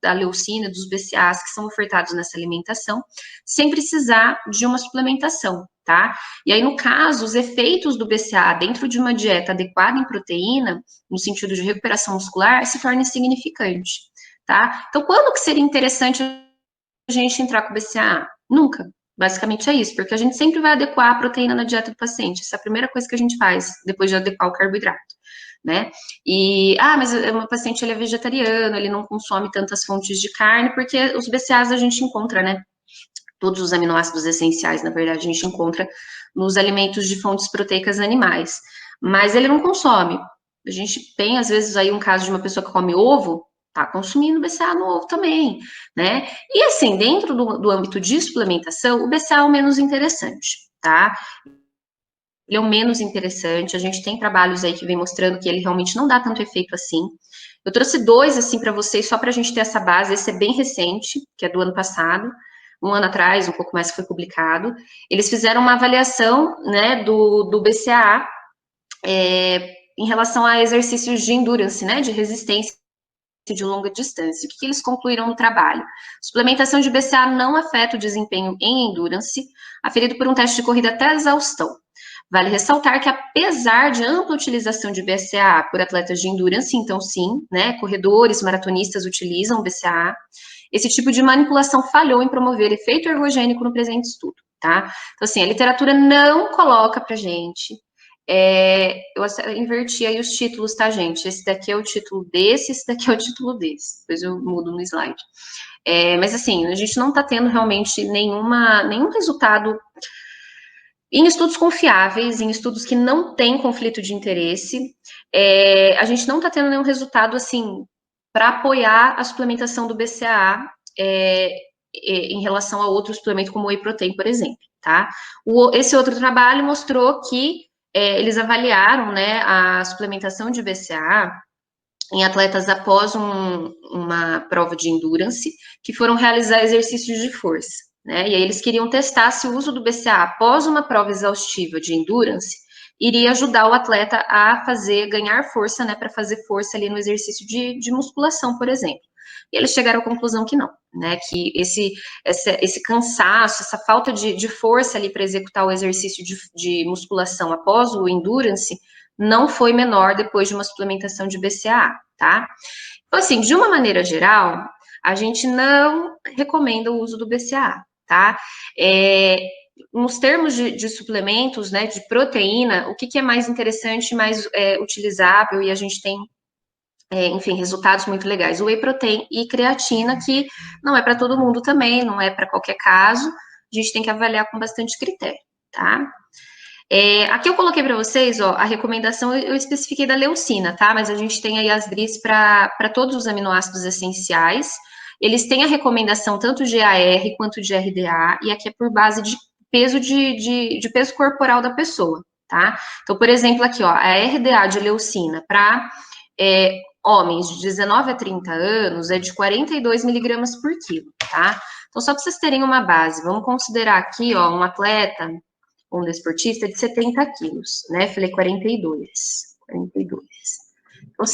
da leucina, dos BCAAs que são ofertados nessa alimentação, sem precisar de uma suplementação, tá? E aí, no caso, os efeitos do BCAA dentro de uma dieta adequada em proteína, no sentido de recuperação muscular, se torna insignificante, tá? Então, quando que seria interessante a gente entrar com o BCAA? Nunca. Basicamente é isso, porque a gente sempre vai adequar a proteína na dieta do paciente. Essa é a primeira coisa que a gente faz, depois de adequar o carboidrato, né? E, mas o meu paciente, ele é vegetariano, ele não consome tantas fontes de carne, porque os BCAAs a gente encontra, né? Todos os aminoácidos essenciais, na verdade, a gente encontra nos alimentos de fontes proteicas animais. Mas ele não consome. A gente tem, às vezes, aí um caso de uma pessoa que come ovo, tá consumindo BCAA no ovo também, né? E assim, dentro do âmbito de suplementação, o BCAA é o menos interessante, tá? Ele é o menos interessante, a gente tem trabalhos aí que vem mostrando que ele realmente não dá tanto efeito assim. Eu trouxe 2, assim, para vocês, só para a gente ter essa base, esse é bem recente, que é do ano passado, um ano atrás, um pouco mais que foi publicado. Eles fizeram uma avaliação, né, do BCAA, em relação a exercícios de endurance, né, de resistência de longa distância. O que eles concluíram no trabalho? Suplementação de BCAA não afeta o desempenho em endurance, aferido por um teste de corrida até a exaustão. Vale ressaltar que, apesar de ampla utilização de BCAA por atletas de endurance, então sim, né, corredores, maratonistas utilizam BCAA, esse tipo de manipulação falhou em promover efeito ergogênico no presente estudo, tá? Então, assim, a literatura não coloca pra gente. Eu inverti aí os títulos, tá, gente? Esse daqui é o título desse, esse daqui é o título desse. Depois eu mudo no slide. Mas, assim, a gente não está tendo realmente nenhum resultado em estudos confiáveis, em estudos que não têm conflito de interesse. A gente não está tendo nenhum resultado, assim, para apoiar a suplementação do BCAA em relação a outro suplemento como o whey protein, por exemplo, tá? Esse outro trabalho mostrou que eles avaliaram, né, a suplementação de BCAA em atletas após uma prova de endurance, que foram realizar exercícios de força, né? E aí eles queriam testar se o uso do BCAA após uma prova exaustiva de endurance iria ajudar o atleta a ganhar força, né, para fazer força ali no exercício de musculação, por exemplo. E eles chegaram à conclusão que não, né, que esse cansaço, essa falta de força ali para executar o exercício de musculação após o endurance não foi menor depois de uma suplementação de BCAA, tá? Então, assim, de uma maneira geral, a gente não recomenda o uso do BCAA, tá? Nos termos de suplementos, né, de proteína, o que é mais interessante, mais utilizável, e a gente tem, enfim, resultados muito legais. O whey protein e creatina, que não é para todo mundo também, não é para qualquer caso, a gente tem que avaliar com bastante critério, tá? Aqui eu coloquei para vocês, ó, a recomendação, eu especifiquei da leucina, tá? Mas a gente tem aí as DRIs para todos os aminoácidos essenciais. Eles têm a recomendação tanto de AR quanto de RDA, e aqui é por base de peso de peso corporal da pessoa, tá? Então, por exemplo, aqui, ó, a RDA de leucina para homens de 19 a 30 anos é de 42 miligramas por quilo, tá? Então, só para vocês terem uma base, vamos considerar aqui, ó, um atleta, um desportista de 70 quilos, né? Falei 42. Então,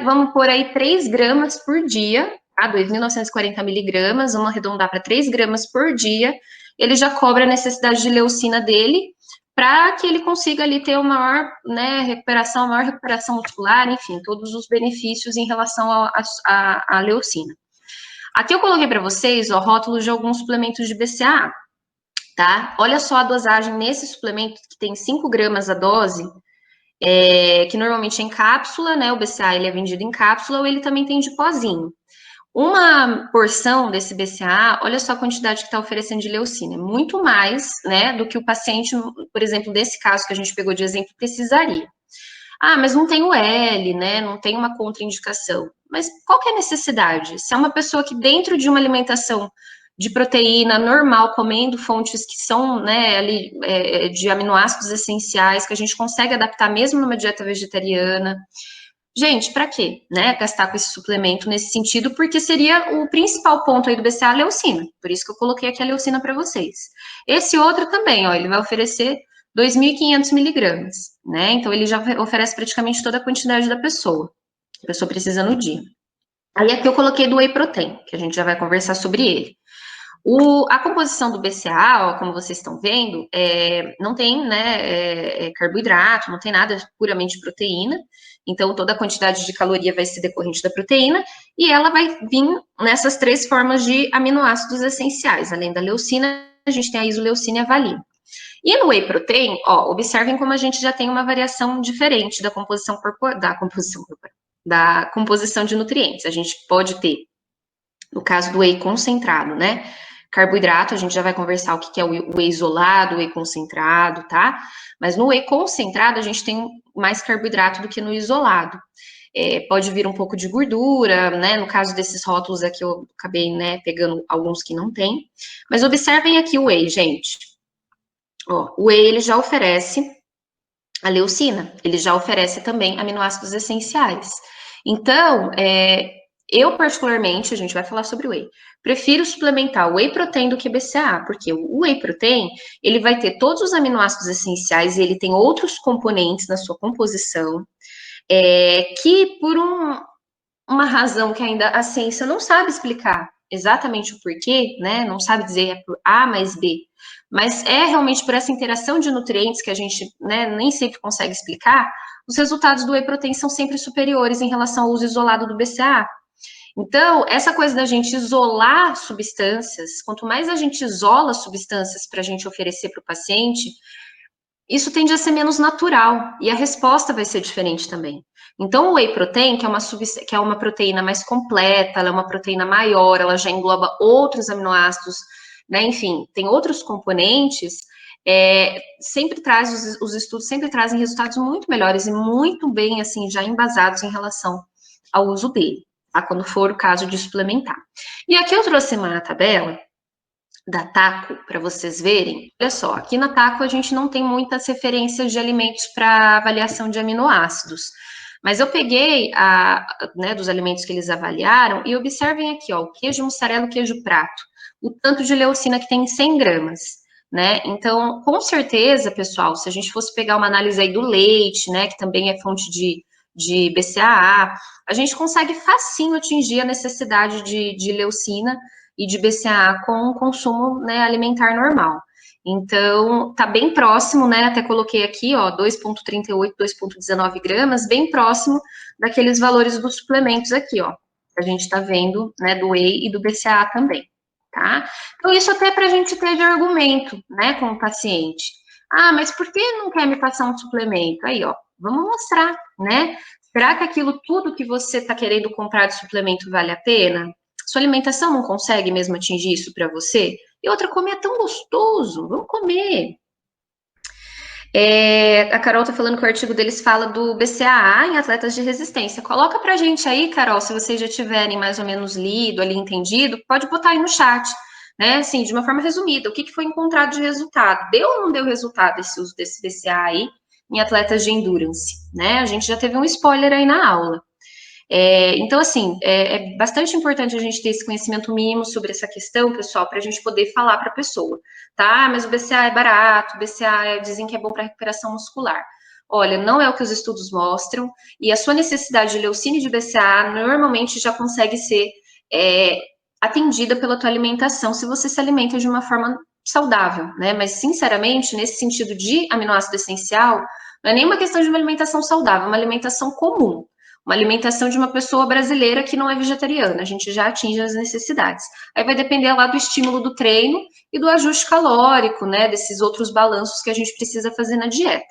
vamos pôr aí 3 gramas por dia, tá? 2.940 miligramas, vamos arredondar para 3 gramas por dia, ele já cobre a necessidade de leucina dele, para que ele consiga ali ter uma maior recuperação muscular, enfim, todos os benefícios em relação à leucina. Aqui eu coloquei para vocês, ó, rótulos de alguns suplementos de BCAA, tá? Olha só a dosagem nesse suplemento, que tem 5 gramas a dose, que normalmente é em cápsula, né? O BCAA ele é vendido em cápsula, ou ele também tem de pozinho. Uma porção desse BCAA, olha só a quantidade que está oferecendo de leucina, é muito mais, né, do que o paciente, por exemplo, desse caso que a gente pegou de exemplo, precisaria. Mas não tem o L, né, não tem uma contraindicação. Mas qual que é a necessidade? Se é uma pessoa que dentro de uma alimentação de proteína normal, comendo fontes que são, né, ali, de aminoácidos essenciais, que a gente consegue adaptar mesmo numa dieta vegetariana, gente, para quê, né, gastar com esse suplemento nesse sentido, porque seria o principal ponto aí do BCAA, a leucina, por isso que eu coloquei aqui a leucina para vocês. Esse outro também, ó, ele vai oferecer 2.500 miligramas, né, então ele já oferece praticamente toda a quantidade da pessoa precisa no dia. Aí aqui eu coloquei do whey protein, que a gente já vai conversar sobre ele. A composição do BCAA, ó, como vocês estão vendo, não tem, né, carboidrato, não tem nada, é puramente proteína. Então, toda a quantidade de caloria vai ser decorrente da proteína e ela vai vir nessas 3 formas de aminoácidos essenciais. Além da leucina, a gente tem a isoleucina e a valina. E no whey protein, ó, observem como a gente já tem uma variação diferente da composição corporal, da composição de nutrientes. A gente pode ter, no caso do whey concentrado, né? Carboidrato, a gente já vai conversar o que é o whey isolado, o whey concentrado, tá? Mas no whey concentrado, a gente tem mais carboidrato do que no isolado. Pode vir um pouco de gordura, né? No caso desses rótulos aqui, eu acabei, né, pegando alguns que não tem. Mas observem aqui o whey, gente. Ó, o whey, ele já oferece a leucina, ele já oferece também aminoácidos essenciais. Então, eu particularmente, a gente vai falar sobre o whey, prefiro suplementar o whey protein do que BCAA, porque o whey protein, ele vai ter todos os aminoácidos essenciais e ele tem outros componentes na sua composição, que por uma razão que ainda a ciência não sabe explicar exatamente o porquê, né? Não sabe dizer é por A mais B, mas é realmente por essa interação de nutrientes que a gente, né, nem sempre consegue explicar. Os resultados do whey protein são sempre superiores em relação ao uso isolado do BCAA. Então, essa coisa da gente isolar substâncias, quanto mais a gente isola substâncias para a gente oferecer para o paciente, isso tende a ser menos natural e a resposta vai ser diferente também. Então, o whey protein, que é uma proteína mais completa, ela é uma proteína maior, ela já engloba outros aminoácidos, né? Enfim, tem outros componentes, sempre traz, os estudos sempre trazem resultados muito melhores e muito bem, assim, já embasados em relação ao uso dele, tá? Quando for o caso de suplementar. E aqui eu trouxe uma tabela da TACO, para vocês verem. Olha só, aqui na TACO a gente não tem muitas referências de alimentos para avaliação de aminoácidos, mas eu peguei né, dos alimentos que eles avaliaram e observem aqui, ó, o queijo mussarela, o queijo prato, o tanto de leucina que tem em 100 gramas, né? Então, com certeza, pessoal, se a gente fosse pegar uma análise aí do leite, né, que também é fonte de BCAA, a gente consegue facinho atingir a necessidade de leucina e de BCAA com o consumo, né, alimentar normal. Então, tá bem próximo, né? Até coloquei aqui, ó, 2,38, 2,19 gramas, bem próximo daqueles valores dos suplementos aqui, ó. A gente tá vendo, né, do whey e do BCAA também, tá? Então, isso até pra gente ter de argumento, né, com o paciente. Ah, mas por que não quer me passar um suplemento? Aí, ó, vamos mostrar, né? Será que aquilo tudo que você tá querendo comprar de suplemento vale a pena? Sua alimentação não consegue mesmo atingir isso para você? E outra, comer é tão gostoso, vamos comer. A Carol tá falando que o artigo deles fala do BCAA em atletas de resistência. Coloca pra gente aí, Carol, se vocês já tiverem mais ou menos lido ali, entendido, pode botar aí no chat, né? Assim, de uma forma resumida, o que foi encontrado de resultado? Deu ou não deu resultado esse uso desse BCAA aí em atletas de endurance, né? A gente já teve um spoiler aí na aula. Então, assim, é bastante importante a gente ter esse conhecimento mínimo sobre essa questão, pessoal, para a gente poder falar para a pessoa, tá? Mas o BCA é barato, o BCA dizem que é bom para recuperação muscular. Olha, não é o que os estudos mostram, e a sua necessidade de leucina e de BCA normalmente já consegue ser atendida pela tua alimentação, se você se alimenta de uma forma saudável, né? Mas, sinceramente, nesse sentido de aminoácido essencial, não é nenhuma questão de uma alimentação saudável, é uma alimentação comum. Uma alimentação de uma pessoa brasileira que não é vegetariana, a gente já atinge as necessidades. Aí vai depender lá do estímulo do treino e do ajuste calórico, né, desses outros balanços que a gente precisa fazer na dieta.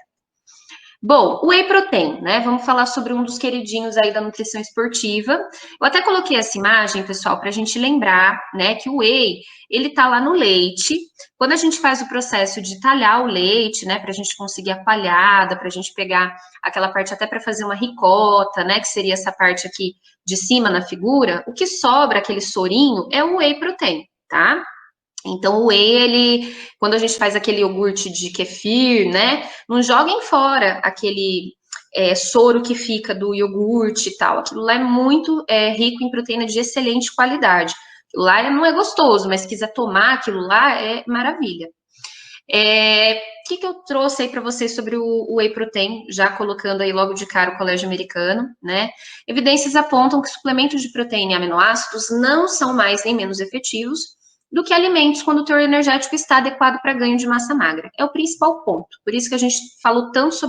Bom, o whey protein, né? Vamos falar sobre um dos queridinhos aí da nutrição esportiva. Eu até coloquei essa imagem, pessoal, para a gente lembrar, né, que o whey, ele tá lá no leite. Quando a gente faz o processo de talhar o leite, né, para a gente conseguir a coalhada, para a gente pegar aquela parte até para fazer uma ricota, né, que seria essa parte aqui de cima na figura, o que sobra, aquele sorinho, é o whey protein, tá? Então, o whey, quando a gente faz aquele iogurte de kefir, né, não joguem fora aquele soro que fica do iogurte e tal. Aquilo lá é muito rico em proteína de excelente qualidade. Aquilo lá não é gostoso, mas se quiser tomar aquilo lá, é maravilha. O que eu trouxe aí para vocês sobre o Whey Protein, já colocando aí logo de cara o Colégio Americano, né? Evidências apontam que suplementos de proteína e aminoácidos não são mais nem menos efetivos do que alimentos quando o teor energético está adequado para ganho de massa magra. É o principal ponto. Por isso que a gente falou tanto sobre